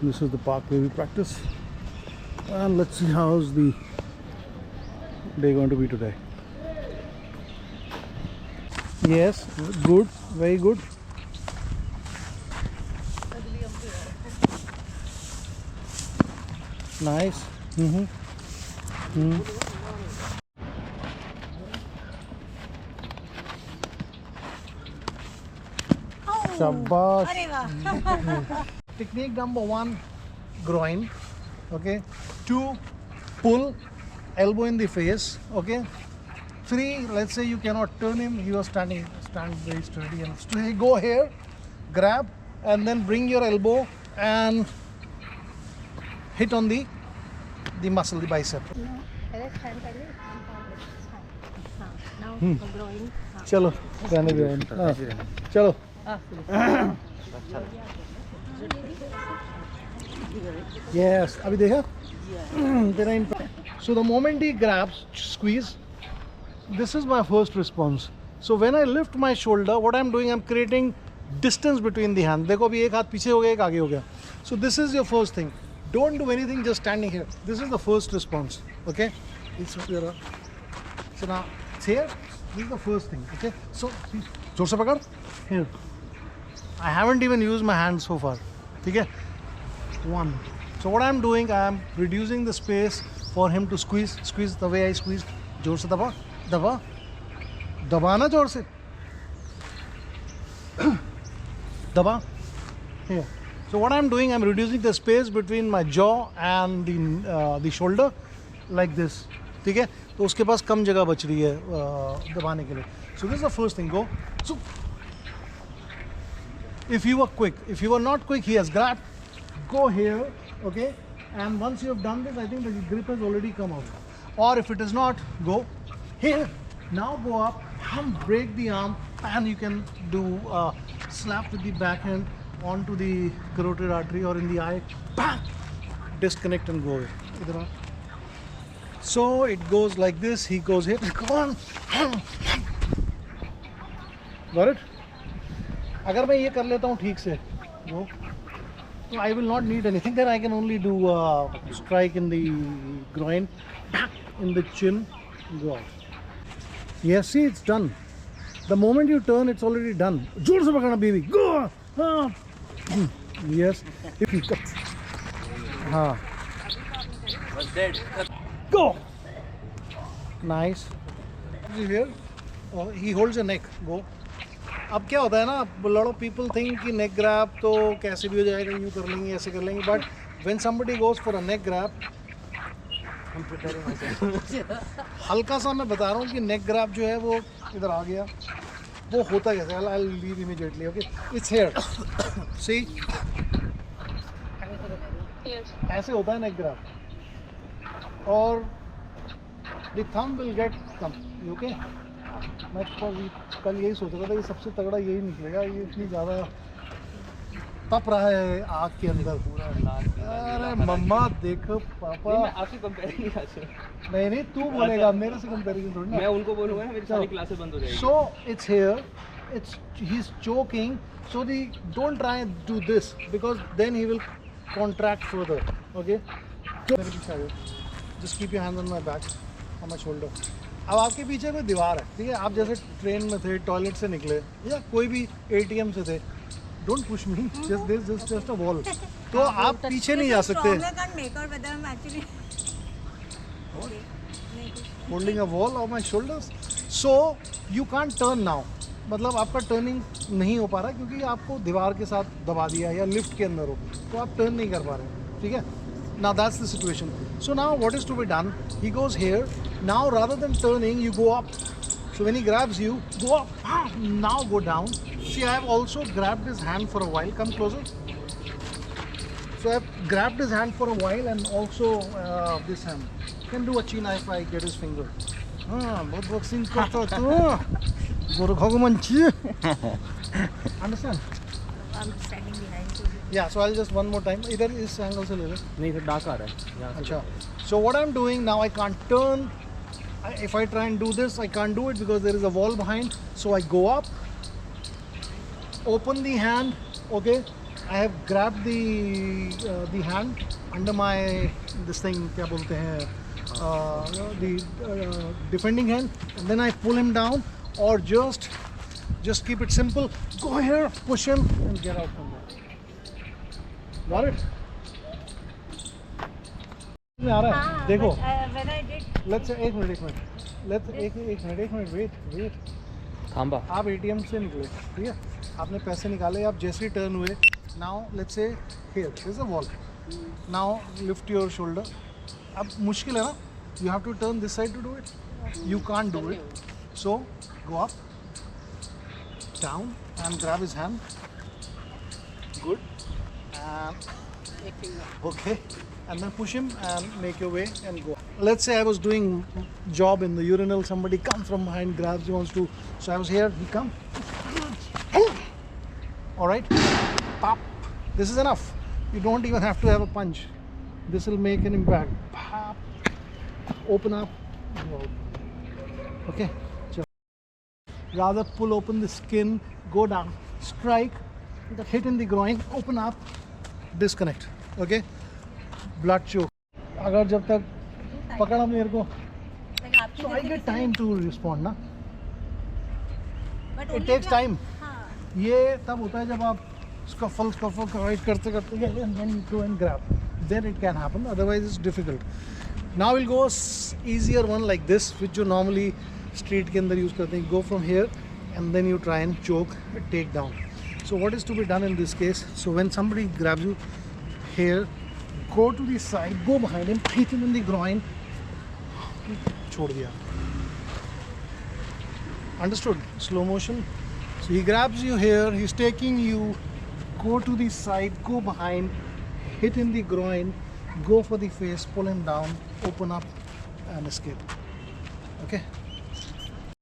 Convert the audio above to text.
This is the park where we practice, and let's see how's the day going to be today. Yes, good, very good. Nice. Shabash. Technique number 1, groin. Okay. 2, pull, elbow in the face. Okay. 3, let's say you cannot turn him. He was stand very sturdy and straight. Go here, grab, and then bring your elbow and hit on the muscle, the bicep. चलो रहने दो चलो yes अभी देखा so the moment he grabs, squeeze, this is my first response. So when I lift my shoulder, what I'm doing, I'm creating distance between the hands. देखो अभी एक हाथ पीछे हो गया, एक आगे हो गया. So this is your first thing. Don't do anything, just standing here. This is the first response. Okay, so now it's here. This is the first thing. Okay, so जोर से पकड़ here. I haven't even used my hands so far. ठीक है, 1. So what I'm doing, I'm reducing the space for him to squeeze the way I squeezed. जोर से दबाना जोर से दबा here. So what I'm doing, I'm reducing the space between my jaw and the shoulder like this. ठीक है, तो उसके पास कम जगह बच रही है दबाने के लिए. So this is the first thing. Go. So if you were quick, if you were not quick, he has grabbed. Go here, okay. And once you have done this, I think the grip has already come out. Or if it is not, go here. Now go up and break the arm, and you can do slap with the backhand onto the carotid artery or in the eye. Bam! Disconnect and go away. So it goes like this. He goes here. Come on. Got it? अगर मैं ये कर लेता हूँ ठीक से, वो, so I will not need anything. Then I can only do strike in the groin, in the chin, go out. Yes, see, it's done. The moment you turn, it's already done. जोर से पकड़ना baby. Go. Yes. If you हाँ. Go. Nice. Here, he holds your neck. Go. अब क्या होता है ना, lot of people think कि neck grab तो कैसे भी हो जाएगा, यूँ कर लेंगे, ऐसे कर लेंगे. But when somebody goes for a neck grab, I'm preparing myself. हल्का सा मैं बता रहा हूँ कि neck grab जो है वो इधर आ गया. वो होता कैसे? I'll leave immediately. Okay, it's here. See, ऐसे होता है neck grab. और the thumb will get thumb. Okay. मैं कल यही सोच रहा था कि सबसे तगड़ा यही निकलेगा. ये इतनी ज़्यादा तप रहा है आग के अंदर पूरा. अरे मम्मा देखो पापा. मैं आपसे कंपेयर नहीं कर सकता. नहीं तू बोलेगा, मेरे से कंपैरिजन थोड़ी ना. मैं उनको बोलूँगा ना, मेरी सारी क्लासेस बंद हो जाएगी. So it's here. He's choking. So don't try and do this because then he will contract further. Okay. Just keep your hand on my back, on my shoulder. अब आपके पीछे कोई दीवार है, ठीक है. आप जैसे ट्रेन में थे, टॉयलेट से निकले या कोई भी ATM से थे. Don't push me. Just a wall. तो आप पीछे नहीं जा सकते. Holding a wall on my shoulders. So you can't turn now. मतलब आपका टर्निंग नहीं हो पा रहा क्योंकि आपको दीवार के साथ दबा दिया या लिफ्ट के अंदर हो, तो आप टर्न नहीं कर पा रहे. ठीक है. Now that's the situation. So now what is to be done? He goes here. Now rather than turning, you go up. So when he grabs you, go up. Now go down. See, I have also grabbed his hand for a while. Come closer. So I have grabbed his hand for a while and also this hand. Can do a china if I get his finger. बहुत boxing करता तू. गोरु खगमंची. Understand? I'm standing behind you. Yeah, so I'll just one more time. इधर इस angle से ले ले. नहीं तो डार्क आ रहा है. अच्छा. So what I'm doing now, I can't turn. If I try and do this, I can't do it because there is a wall behind. So I go up, open the hand, okay, I have grabbed the hand under my this thing, क्या बोलते हैं, the defending hand, and then I pull him down, or just keep it simple. Go here, push him, and get out from there. Got it? में आ रहा है, देखो. When I did. Let's say एक minute. Let's एक minute. Wait. थांबा आप ATM से निकले, ठीक है, आपने पैसे निकाले, आप जैसे ही टर्न हुए, now let's say here is a wall, now lift your shoulder. अब मुश्किल है ना, you have to turn this side to do it, you can't do it, so go up down and grab his hand, good, and okay, and then push him and make your way and go. Let's say I was doing job in the urinal, somebody comes from behind, grabs, he wants to, so I was here, he come, all right, pop, this is enough, you don't even have to have a punch, this will make an impact, pop, open up, go out. Okay, so rather pull open the skin, go down, strike, hit in the groin, open up, disconnect. Okay, blood choke. अगर जब तक पकड़ा मेरे को, Like आपकी so I get time to respond ना. But It only takes if you- time. हाँ. ये तब होता है जब आप scuffle right करते and then you go and grab. Then it can happen. Otherwise it's difficult. Now we'll go easier one like this, which you normally street के अंदर use करते हैं. Go from here and then you try and choke, take down. So what is to be done in this case? So when somebody grabs you here, go to the side, go behind him, hit him in the groin, छोड़ दिया. Understood? Slow motion. So he grabs you here, he's taking you, go to the side, go behind, hit in the groin, go for the face, pull him down, open up and escape. Okay?